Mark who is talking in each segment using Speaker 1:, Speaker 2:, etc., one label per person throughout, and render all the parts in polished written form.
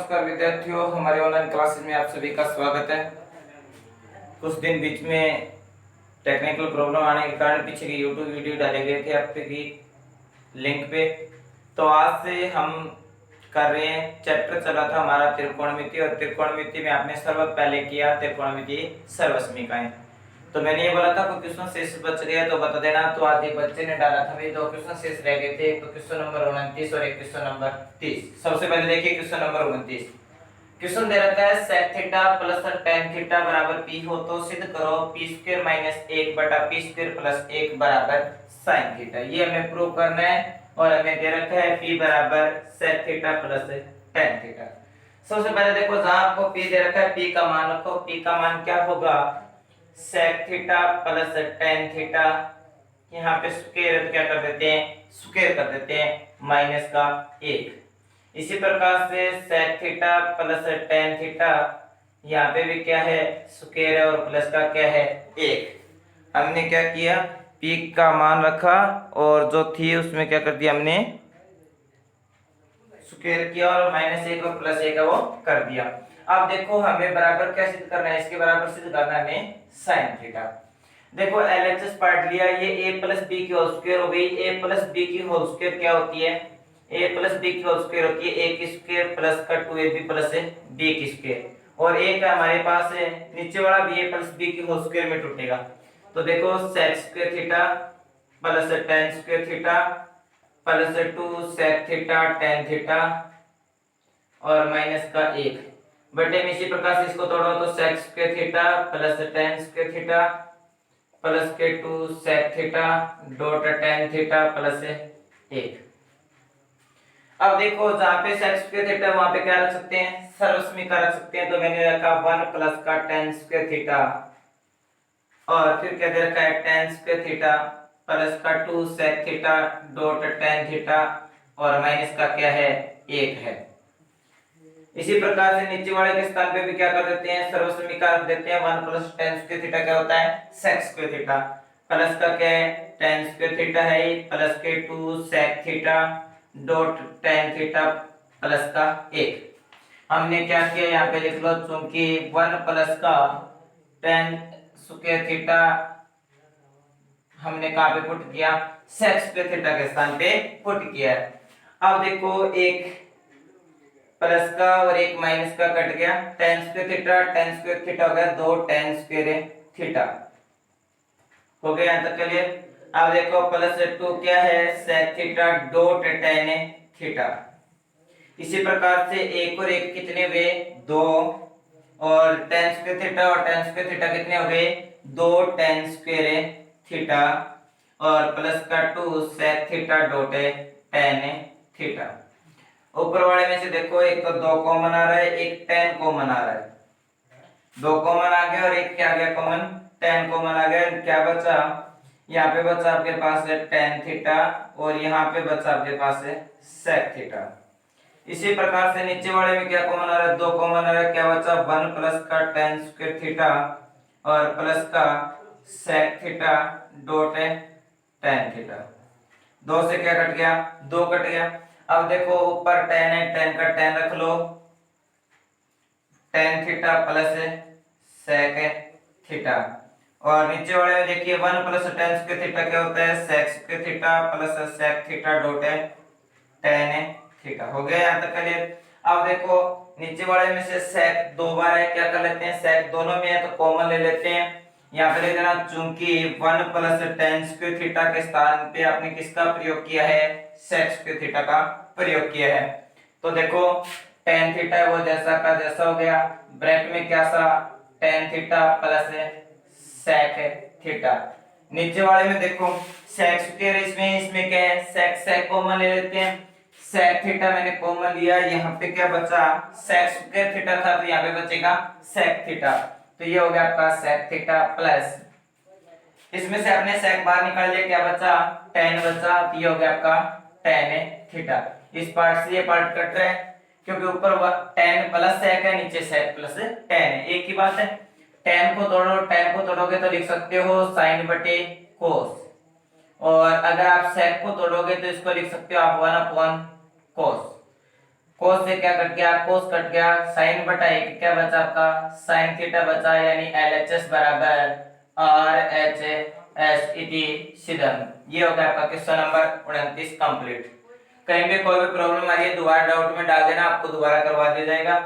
Speaker 1: नमस्कार विद्यार्थियों, हमारे ऑनलाइन क्लासेस में आप सभी का स्वागत है। कुछ दिन बीच में टेक्निकल प्रॉब्लम आने के कारण पीछे की यूट्यूब वीडियो डाले गए थे आपके की लिंक पे। तो आज से हम कर रहे हैं, चैप्टर चला था हमारा त्रिकोणमिति, और त्रिकोणमिति में आपने सर्व पहले किया त्रिकोणमिति सर्वसमीकाएं। तो मैंने ये बोला था कोई क्वेश्चन शेष बच गया तो बता देना। तो आज एक बच्चे ने डाला था भाई, 2 क्वेश्चन शेष रह गए थे, एक तो क्वेश्चन नंबर 29 और एक क्वेश्चन नंबर 30। सबसे पहले देखिए क्वेश्चन नंबर 29। क्वेश्चन दे रखा है sec theta plus tan theta बराबर p हो तो सिद्ध करो p स्क्वायर माइनस 1 बटा p स्क्वायर प्लस 1 बराबर sin थीटा। ये हमें प्रूव करना है और हमें दे रखा है p बराबर sec theta plus tan theta. सबसे पहले देखो, जहां आपको p दे रखा है p का मान रखो। p का मान क्या होगा? sec theta plus tan theta. यहाँ पे स्क्वायर क्या कर देते हैं, स्क्वायर कर देते हैं माइनस का 1। इसी प्रकार से sec theta plus tan theta, यहाँ पे भी क्या है, स्क्वायर है और प्लस का क्या है 1। हमने क्या किया, p का मान रखा और जो थी उसमें क्या कर दिया, हमने स्क्वायर किया और माइनस 1 और प्लस 1 वो कर दिया। अब देखो हमें बराबर क्या सिद्ध करना है, इसके बराबर सिद्ध करना है हमें sin थीटा। देखो एलएचएस पार्ट लिया, ये a प्लस बी की होल स्क्वायर हो गई। a प्लस बी की होल स्क्वायर क्या होती है, a प्लस बी की होल स्क्वायर होती है a की स्क्वायर प्लस का 2ab प्लस b की स्क्वायर, और a का हमारे पास है नीचे वाला भी a प्लस b की होल स्क्वायर में टूटेगा। तो देखो sec square theta plus tan square theta plus 2 sec theta tan theta और माइनस का 1 बटे में। इसी प्रकार से इसको तोड़ो तो sec square theta plus tan square theta plus के 2 sec theta dot tan theta plus 1। अब देखो जहां पे sec स्क्वायर थीटा वहां पे क्या रख सकते हैं, सर्वसमीका रख सकते हैं। तो मैंने रखा 1 प्लस का tan स्क्वायर थीटा और फिर क्या दे रखा है tan स्क्वायर थीटा प्लस का 2 sec theta dot tan theta और माइनस का क्या है 1 है। इसी प्रकार से नीचे वाले के स्थान पे भी क्या कर देते हैं, सर्वसमीका रख देते हैं। 1 प्लस tan स्क्वायर थीटा क्या होता है, sec स्क्वायर थीटा प्लस का क्या है tan स्क्वायर थीटा है प्लस के 2 sec theta dot tan theta plus का 1। हमने क्या किया, यहाँ पे लिख लो, चूंकि 1 प्लस का tan स्क्वायर थीटा हमने कहां पे पुट किया, sec स्क्वायर थीटा के स्थान पे पुट किया है। अब देखो एक प्लस का और एक माइनस का कट गया, tan स्क्वायर थीटा हो गया 2 tan स्क्वायर थीटा हो गया। यहां तक क्लियर। अब देखो प्लस 2 क्या है, sec theta dot tan theta. इसी प्रकार से एक और एक कितने हुए 2, और tan स्क्वायर थीटा और tan स्क्वायर थीटा कितने हो गए 2 tan स्क्वायर थीटा और प्लस का 2 sec theta dot tan theta. ऊपर वाले में से देखो, एक तो 2 कॉमन आ रहा है, एक tan कॉमन आ रहा है। 2 कॉमन आ गया और एक क्या आ गया कॉमन, tan कॉमन आ गया। क्या बचा, यहाँ पे बचा आपके पास है tan थीटा और यहाँ पे बचा आपके पास है sec थीटा। इसी प्रकार से नीचे वाले में क्या कॉमन आ रहा है, 2 कॉमन आ रहा है। क्या बचा 1 प्लस का tan स्क्वायर थीटा और प्लस का sec theta dot tan theta. 2 से क्या कट गया, 2 कट गया। अब देखो ऊपर tan है, tan का tan रख लो, tan theta plus sec theta, और नीचे वाले में देखिए 1 प्लस tan स्क्वायर थीटा क्या होता है, sec square theta plus sec theta dot tan theta. हो गया यहाँ तक क्लियर। अब देखो नीचे वाले में से sec 2 बार है, क्या कर लेते हैं, sec दोनों में है तो कॉमन ले लेते हैं। यहाँ पे ले लेना, चूंकि 1 प्लस tan स्क्वायर थीटा के स्थान पे आपने किसका प्रयोग किया है, sec स्क्वायर थीटा का प्रयोग किया है। तो देखो tan थीटा वो जैसा का जैसा हो गया, ब्रैकेट में क्या सा tan theta plus sec theta. नीचे वाले में देखो sec स्क्वायर, इसमें क्या है sec कॉमन ले लेते हैं। sec थीटा मैंने कॉमन लिया, यहाँ पे क्या बचा, sec स्क्वायर थीटा था तो यहाँ पे बचेगा sec थीटा। तो ये हो गया आपका sec थीटा प्लस, इसमें से आपने sec बाहर निकाल लिया, क्या बचा tan बचा, तो ये हो गया आपका tan थीटा। इस पार्ट से ये पार्ट कट रहा है क्योंकि ऊपर tan प्लस sec है, नीचे sec प्लस tan है, एक ही बात है। tan को तोड़ोगे तो लिख सकते हो sin बटे cos, और अगर आप sec को तोड़ोगे तो इसको लिख सकते हो आप 1 अपॉन cos। कोस से क्या कट गया, कोस कट गया, साइन बटा एक क्या बचा आपका, साइन थीटा बचा, यानी LHS बराबर RHS इति सिद्धम। ये हो गया आपका क्वेश्चन नंबर 29 कंप्लीट। कहीं भी कोई भी प्रॉब्लम आ रही है दोबारा डाउट में डाल देना, आपको दोबारा करवा दिया जाएगा।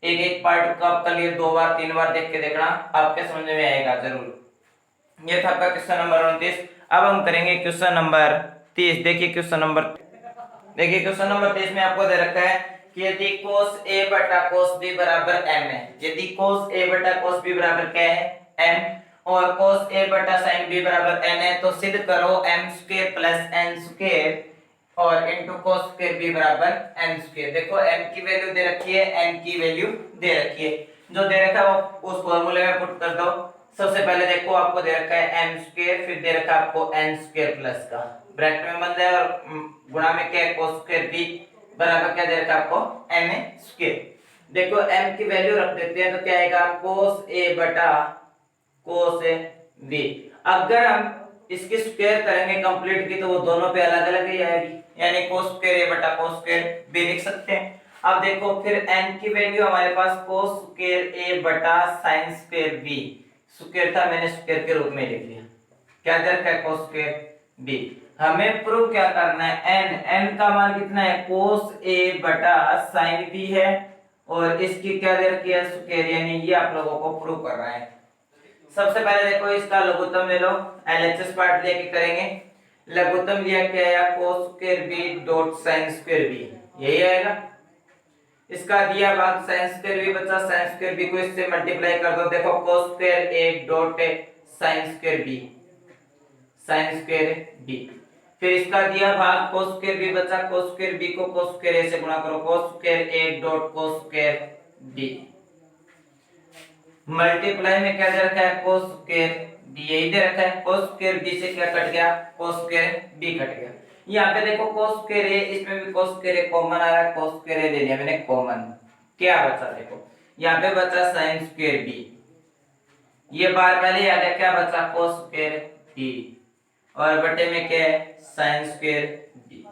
Speaker 1: एक एक पार्ट को आप कर लिए 2 बार 3 बार देख के देखना, आपके समझ में आएगा जरूर। ये था आपका क्वेश्चन नंबर 29। अब हम करेंगे क्वेश्चन नंबर 30। देखिए क्वेश्चन नंबर 30 में आपको दे रखा है कि यदि cos a बटा cos b बराबर m है, यदि cos a बटा cos b बराबर क्या है m, और cos a बटा sin b बराबर n है, तो सिद्ध करो m square plus n square और इनटू cos स्क्वायर b बराबर n स्क्वायर। देखो m की वैल्यू दे रखी है, n की वैल्यू दे रखी है, जो दे रखा है वो उस फॉर्मूले में पुट कर दो। सबसे पहले देखो आपको दे रखा है m स्क्वायर, फिर दे रखा है आपको n स्क्वायर प्लस का ब्रैकेट में बन जाए, और गुणा में क्या है cos स्क्वायर b बराबर क्या दे रखा है आपको n स्क्वायर। देखो m की वैल्यू रख देते हैं तो क्या आएगा cos a बटा cos b। अगर हम इसकी स्क्वायर करेंगे कंप्लीट की तो वो दोनों पे अलग अलग ही आएगी, यानी cos स्क्वायर a बटा cos स्क्वायर b लिख सकते हैं। अब देखो फिर n की वैल्यू हमारे पास cos स्क्वायर a बटा sin स्क्वायर b, स्क्वायर था मैंने स्क्वायर के रूप में लिख लिया, क्या दे रखा है cos स्क्वायर b। हमें प्रूव क्या करना है, n का मान कितना है cos a बटा sin b है, और इसकी क्या दे रखी है स्क्वायर, यानी ये आप लोगों को प्रूव करना है। सबसे पहले देखो इसका लघुत्तम ले लो, LHS पार्ट लेके करेंगे। लघुत्तम लिया क्या है cos square b dot sin square b, यही आएगा। इसका दिया भाग sin स्क्वायर b बचा, sin स्क्वायर b को इससे मल्टीप्लाई कर दो, देखो cos square a dot sin square b, sin square b। फिर इसका दिया भाग cos स्क्वायर b बचा, cos स्क्वायर b को cos स्क्वायर a से गुणा करो, cos square a dot cos square b। Multiply में क्या दे रखा है cos स्क्वायर b, यही दे रखा है। cos स्क्वायर b से क्या कट गया, cos स्क्वायर b कट गया। यहाँ पे देखो cos स्क्वायर a, इसमें भी cos स्क्वायर a कॉमन आ रहा है, cos स्क्वायर a ले लिया मैंने कॉमन, क्या बचा देखो यहाँ पे बचा sin स्क्वायर b, ये बार पहले आ गया, क्या बचा cos स्क्वायर b, और बटे में क्या है sin स्क्वायर b।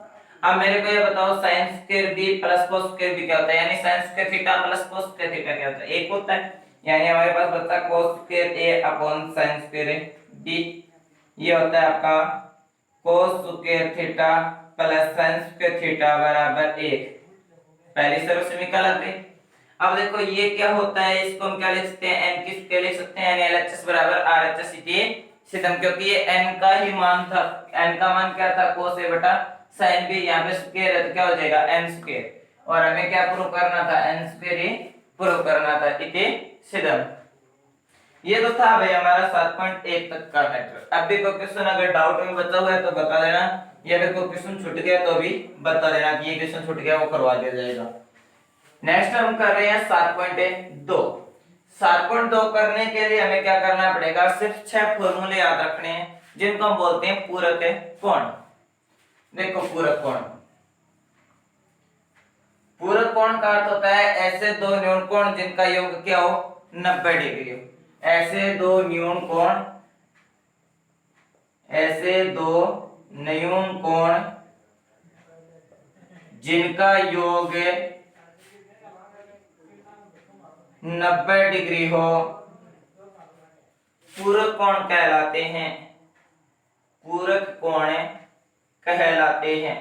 Speaker 1: अब मेरे को ये बताओ sin square b plus cos square b क्या होता है, यानी sin square theta plus cos square theta क्या होता है, एक होता है, यानी हमारे पास बचता cos square a upon sin square b। ये होता है आपका cos square theta plus sin square theta बराबर 1, पहली सर्व समीकरण लग गई। अब देखो ये क्या होता है, इसको हम क्या लिख सकते हैं, n की स्क्वायर लिख सकते हैं, यानी LHS बराबर RHS इति सिद्धम, क्योंकि ये n का ही मान था, n का मान क्या था cos a बटा sin b, यहाँ पे स्क्वायर है तो क्या हो जाएगा n स्क्वायर, और हमें क्या प्रूव करना था, n स्क्वायर ही प्रूव करना था इति सिद्धम। ये तो था भाई हमारा 7.1 तक का मैटर। अब भी कोई क्वेश्चन अगर डाउट में बचा हुआ है तो बता देना, या अगर कोई क्वेश्चन छूट गया तो भी बता देना कि ये क्वेश्चन छूट गया, वो करवा दिया जाएगा। नेक्स्ट हम कर रहे हैं 7.2। 7.2 करने के लिए हमें क्या करना पड़ेगा, सिर्फ 6 फॉर्मूले याद रखने हैं जिनको हम बोलते हैं पूरक कोण। देखो पूरक कोण, पूरक कोण का अर्थ होता है ऐसे दो न्यून कोण जिनका योग क्या हो 90 डिग्री हो। ऐसे दो न्यून कोण, ऐसे दो न्यून कोण जिनका योग 90 डिग्री हो, पूरक कोण कहलाते हैं, पूरक कोण कहलाते हैं।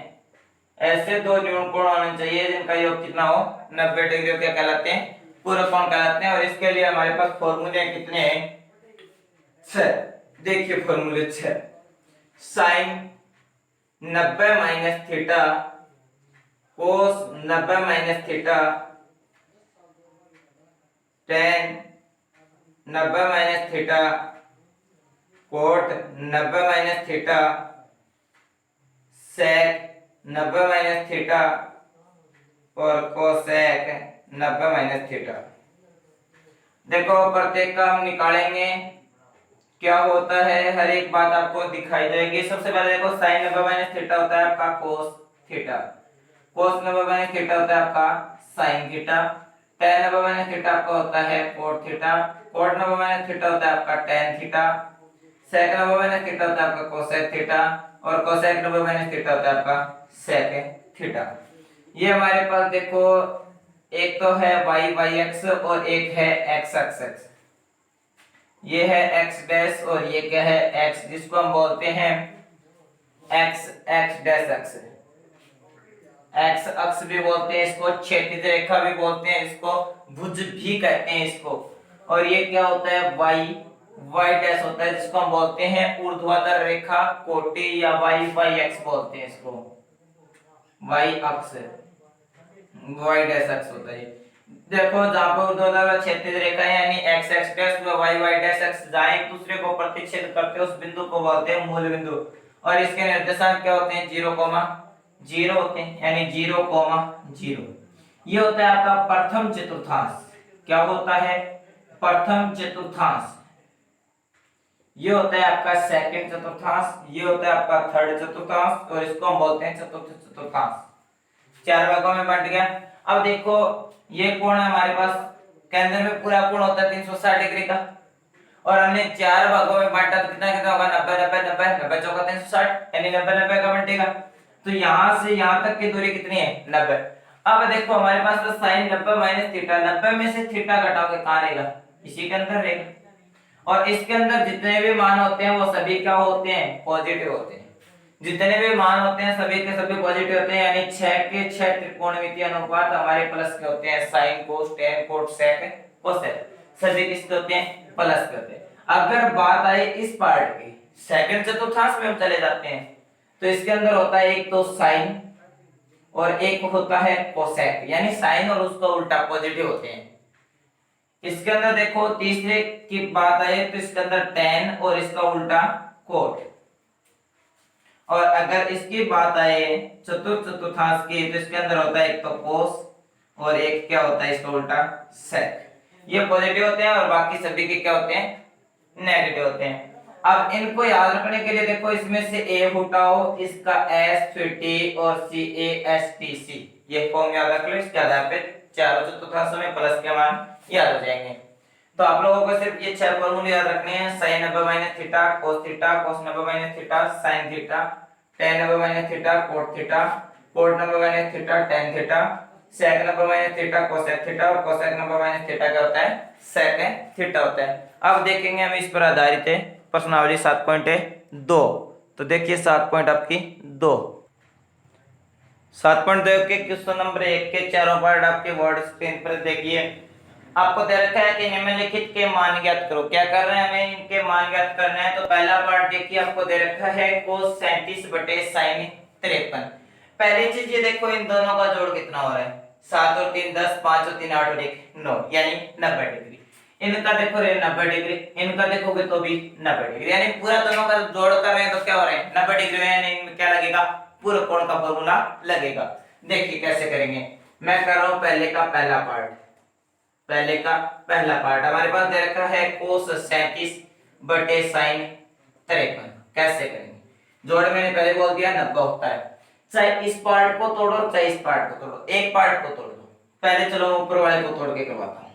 Speaker 1: ऐसे दो न्यून कोण होने चाहिए जिनका योग कितना हो 90 डिग्री, क्या कहलाते हैं, पूरक कोण कहलाते हैं। और इसके लिए हमारे पास फॉर्मूले कितने हैं, 6। देखिए फॉर्मूले 6, sine 90 minus theta, cos 90 minus theta, tan 90 minus theta, cot 90 minus theta, sec 90 minus theta, और कोसेक 90 माइनस थीटा। देखो प्रत्येक का हम निकालेंगे क्या होता है, हर एक बात आपको दिखाई जाएगी। सबसे पहले देखो साइन 90 माइनस थीटा होता है आपका cos theta, cos 90 minus theta होता है आपका sine theta, tan 90 minus theta आपका होता है cot theta, cot 90 minus theta होता है आपका tan theta, sec 90 minus theta होता है आपका कोसेक थीटा, और कोसेक 90 माइनस थीटा होता है आपका सेक थीटा। ये हमारे पास देखो एक तो है y y x और एक है x x x। ये है x डैश और ये क्या है x, जिसको हम बोलते हैं x x dash x। x अक्ष भी बोलते हैं इसको, क्षैतिज रेखा भी बोलते हैं इसको, भुज भी कहते हैं इसको। और ये क्या होता है y y डैश होता है, जिसको हम बोलते हैं ऊर्ध्वाधर रेखा कोटि या y y x बोलते हैं इसको। y अक्ष y डैश अक्ष होता है। देखो जहां पर ऊर्ध्वाधर क्षैतिज रेखा यानी x x डैश व y y डैश x जहां एक दूसरे को प्रतिच्छेद करते हैं उस बिंदु को बोलते हैं मूल बिंदु। और इसके निर्देशांक क्या होते हैं 0,0 होते हैं, यानी 0,0। ये होता है आपका प्रथम चतुर्थांश। क्या होता है प्रथम चतुर्थांश। ये होता है आपका सेकंड चतुर्थांश, ये होता है आपका थर्ड चतुर्थांश और इसको हम बोलते हैं चतुर्थ चतुर्थांश। 4 भागों में बंट गया। अब देखो ये कोण है हमारे पास, केंद्र में पूरा कोण होता है 360 डिग्री का, और हमने 4 भागों में बांटा तो कितना कितना होगा 90 90 90 90 चौका 360 यानी 90 90 का बंटेगा। तो यहां से यहां तक की दूरी कितनी है 90। अब देखो हमारे पास तो sin 90 माइनस थीटा, 90 में से थीटा घटाओगे कहां रहेगा इसी के अंदर रहेगा। और इसके अंदर जितने भी मान होते हैं वो सभी क्या होते हैं पॉजिटिव होते हैं। जितने भी मान होते हैं सभी के सभी पॉजिटिव होते हैं, यानी 6 के 6 त्रिकोणमितीय अनुपात हमारे प्लस के होते हैं। sin cos tan cot sec cosec सभी किसके होते हैं प्लस के होते हैं। अगर बात आए इस पार्ट की सेकंड चतुर्थांश में हम चले जाते हैं तो इसके अंदर होता है एक तो sin और एक होता है cosec, यानी sin और उसका उल्टा पॉजिटिव होते हैं। इसके अंदर देखो तीसरे की बात आए तो इसके अंदर tan और इसका उल्टा cot। और अगर इसकी बात आए चतुर्थ चतुर्थांश की तो इसके अंदर होता है एक तो cos और एक क्या होता है इसका उल्टा sec। ये पॉजिटिव होते हैं और बाकी सभी के क्या होते हैं नेगेटिव होते हैं। अब इनको याद रखने के लिए देखो इसमें से a हटाओ, इसका s फिर t और c a s t c ये फॉर्म याद रख लो। इसके आधार पे चारों चतुर्थांशों में प्लस के मान याद हो जाएंगे। तो आप लोगों को सिर्फ ये 6 फॉर्मूले याद रखने हैं। sin 90 minus theta cos 90 minus theta sin theta, tan 90 minus theta cot theta, cot 90 minus theta tan theta, sec 90 minus theta cosec theta और cosec 90 माइनस थीटा क्या होता है sec थीटा होता है। अब देखेंगे हम इस पर आधारित है प्रश्नावली 7.2। तो देखिए 7 आपकी 2 7.2 के क्वेश्चन नंबर 1 के चारों पार्ट आपके वर्ड स्क्रीन पर देखिए। आपको दे रखा है कि निम्नलिखित के मान ज्ञात करो। क्या कर रहे हैं हमें इनके मान ज्ञात करना है। तो पहला पार्ट देखिए आपको दे रखा है cos 37 बटे sin 53। पहली चीज ये देखो इन दोनों का जोड़ कितना हो रहा है 7 और 3 10, 5 और 3 8 और 1 9 यानी 90 डिग्री। इनका देखो रे 90 डिग्री, इनका देखोगे तो भी 90 डिग्री, यानी पूरा दोनों का जोड़ कर रहे हैं तो क्या हो रहा है 90 डिग्री में, यानी इनमें क्या लगेगा पूर्ण कोण का फॉर्मूला लगेगा। देखिए कैसे करेंगे। मैं कर रहा हूं पहले का पहला पार्ट। पहले का पहला पार्ट हमारे पास दे रखा है cos 37 बटे sin 53। कैसे करेंगे जोड़ मैंने पहले बोल दिया 90 होता है। चाहे इस पार्ट को तोड़ो चाहे इस पार्ट को तोड़ो, एक पार्ट को तोड़ दो। पहले चलो ऊपर वाले को तोड़ के करवाता हूं।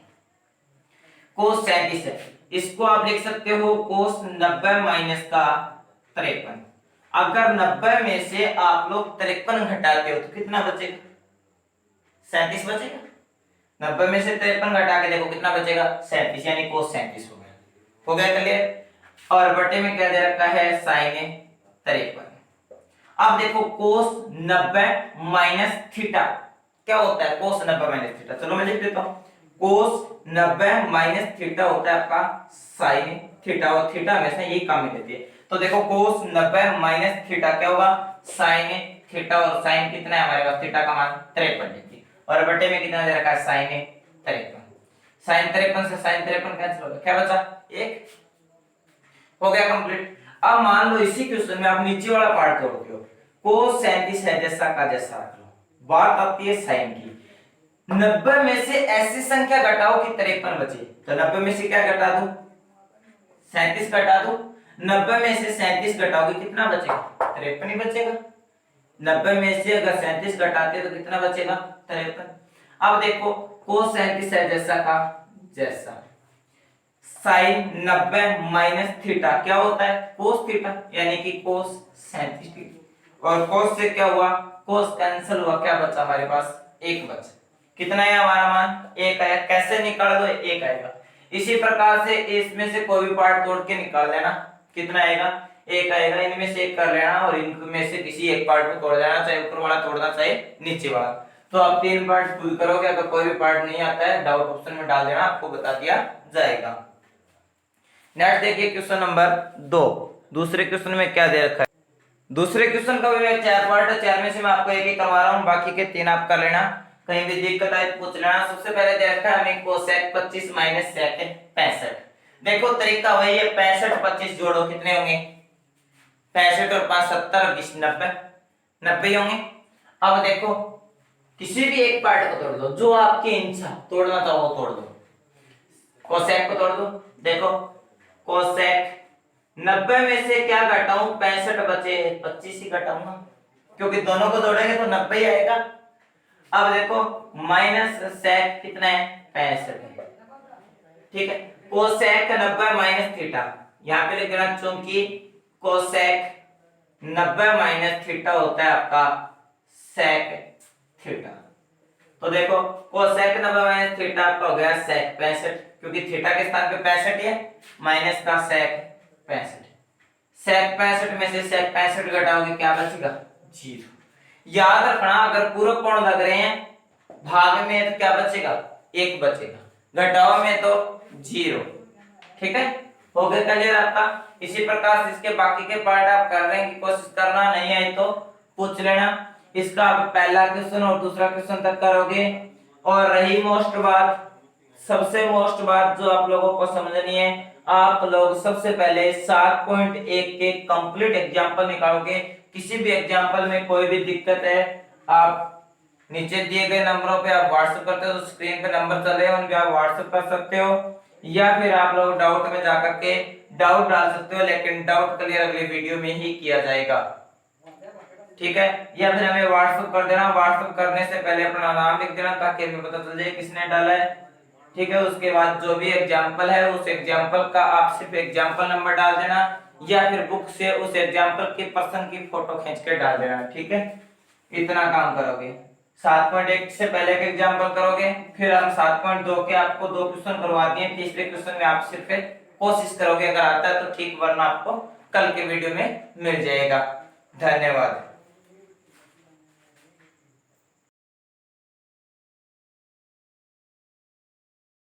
Speaker 1: cos 37 है, इसको आप लिख सकते हो cos 90 माइनस का 53। अगर 90 में से आप लोग 53 घटाते हो तो कितना बचेगा 37 बचेगा। 90 में से 53 घटा के देखो कितना बचेगा 37, यानी cos 37 हो गया क्लियर। और बटे में क्या दे रखा है sin 53। अब देखो cos 90 माइनस थीटा क्या होता है cos 90 माइनस थीटा, चलो मैं लिख देता हूं। cos 90 माइनस थीटा होता है आपका sin थीटा, और थीटा हमेशा यही काम में देती है। तो देखो cos 90 माइनस थीटा क्या होगा sin थीटा, और sin कितना है हमारे पास थीटा का मान 53 डिग्री, और बटे में कितना दे रखा है sin 53। sin 53 से sin 53 कैंसिल हो गया, क्या बचा 1, हो गया कंप्लीट। अब मान लो इसी क्वेश्चन में आप नीचे वाला पार्ट तोड़ते हो, cos 37 है जैसा का जैसा रख लो। बात आती है sin की। 90 में से ऐसी संख्या घटाओ कि 53 बचे, तो 90 में से क्या घटा दूं 37 घटा दूं। 90 में से 37 घटाओगे कितना बचेगा 53 ही बचेगा। 90 में से अगर 37 घटाते तो कितना बचेगा 53। अब देखो cos 37 है जैसा का जैसा, sin 90 माइनस थीटा क्या होता है cos थीटा, यानी कि cos 37 डिग्री, और cos से क्या हुआ cos कैंसिल हुआ, क्या बचा हमारे पास, 1 बचा। कितना है हमारा मान, 1 आया। कैसे निकाल दो, 1 आएगा। इसी प्रकार से इसमें से कोई भी पार्ट तोड़ के निकाल लेना, कितना आएगा, 1 आएगा। इनमें से एक कर लेना और इनमें से किसी एक पार्ट को तोड़ देना, चाहे ऊपर वाला तोड़ना चाहे नीचे वाला। तो आप 3 पार्ट खुद करोगे, अगर कोई भी पार्ट नहीं आता है डाउट ऑप्शन में डाल देना, आपको बता दिया जाएगा। नेक्स्ट देखिए क्वेश्चन नंबर 2। दूसरे क्वेश्चन में क्या दे रखा है, दूसरे क्वेश्चन का भी 4 पार्ट है, 4 में से मैं आपको एक ही करवा रहा हूं, बाकी के 3 आप कर लेना, कहीं भी दिक्कत आए तो पूछ लेना। सबसे पहले दे रखा है हमें कोसेक 25 माइनस सेक 65। देखो तरीका वही है, 65 25 जोड़ो, कितने होंगे, 65 और 5 70 20 90 90 होंगे। अब देखो किसी भी एक पार्ट को तोड़ दो, जो आपकी इच्छा तोड़ना चाहो वो तोड़ दो। कोसेक को तोड़ दो, देखो कोसेक 90 में से क्या घटाऊं, 65 बचे, 25 ही घटाऊंगा, क्योंकि दोनों को जोड़ेंगे तो 90 ही आएगा। अब देखो माइनस सेक कितना है, 65 है, ठीक है। कोसेक 90 माइनस थीटा, यहाँ पे लिख देना, क्योंकि कोसेक 90 माइनस थीटा होता है आपका सेक थीटा। तो देखो कोसेक 90 माइनस थीटा आपका हो गया सेक 65, क्योंकि थीटा के स्थान पे 65 है, माइनस का सेक 65। सेक 65 में से सेक 65 घटाओगे, क्या बचेगा, 0। याद रखना, अगर पूरक कोण लग रहे हैं भाग में तो क्या बचेगा, 1 बचेगा, घटाओ में तो 0, ठीक है। हो गया क्लियर आपका। इसी प्रकार से इसके बाकी के पार्ट आप कर रहे हैं कि कोशिश करना, नहीं आई तो पूछ लेना। इसका आप पहला क्वेश्चन और दूसरा क्वेश्चन तक करोगे। और रही मोस्ट बात, सबसे मोस्ट बात जो आप लोगों को समझनी है, आप लोग सबसे पहले 7.1 के कंप्लीट एग्जांपल निकालोगे। किसी भी एग्जांपल में कोई भी दिक्कत है, आप नीचे दिए गए नंबरों पे आप व्हाट्सएप करते हो, तो स्क्रीन पे नंबर चल रहे हैं उन पे आप व्हाट्सएप कर सकते हो, या फिर आप लोग डाउट में जाकर के डाउट डाल सकते हो, लेकिन डाउट क्लियर अगली वीडियो में ही किया जाएगा, ठीक है। या फिर हमें व्हाट्सएप कर देना, व्हाट्सएप करने से पहले अपना नाम लिख देना ताकि हमें पता चल जाए किसने डाला है, ठीक है। उसके बाद जो भी एग्जांपल है उस एग्जांपल का आप सिर्फ एग्जांपल नंबर डाल देना, या फिर बुक से उस एग्जांपल के पर्सन की फोटो खींच के डाल देना, ठीक है। इतना काम करोगे। 7.1 से पहले के एग्जांपल करोगे, फिर हम 7.2 के आपको 2 क्वेश्चन करवा दिए, तीसरे क्वेश्चन में आप सिर्फ कोशिश करोगे, अगर आता है तो ठीक, वरना आपको कल के वीडियो में मिल जाएगा। धन्यवाद।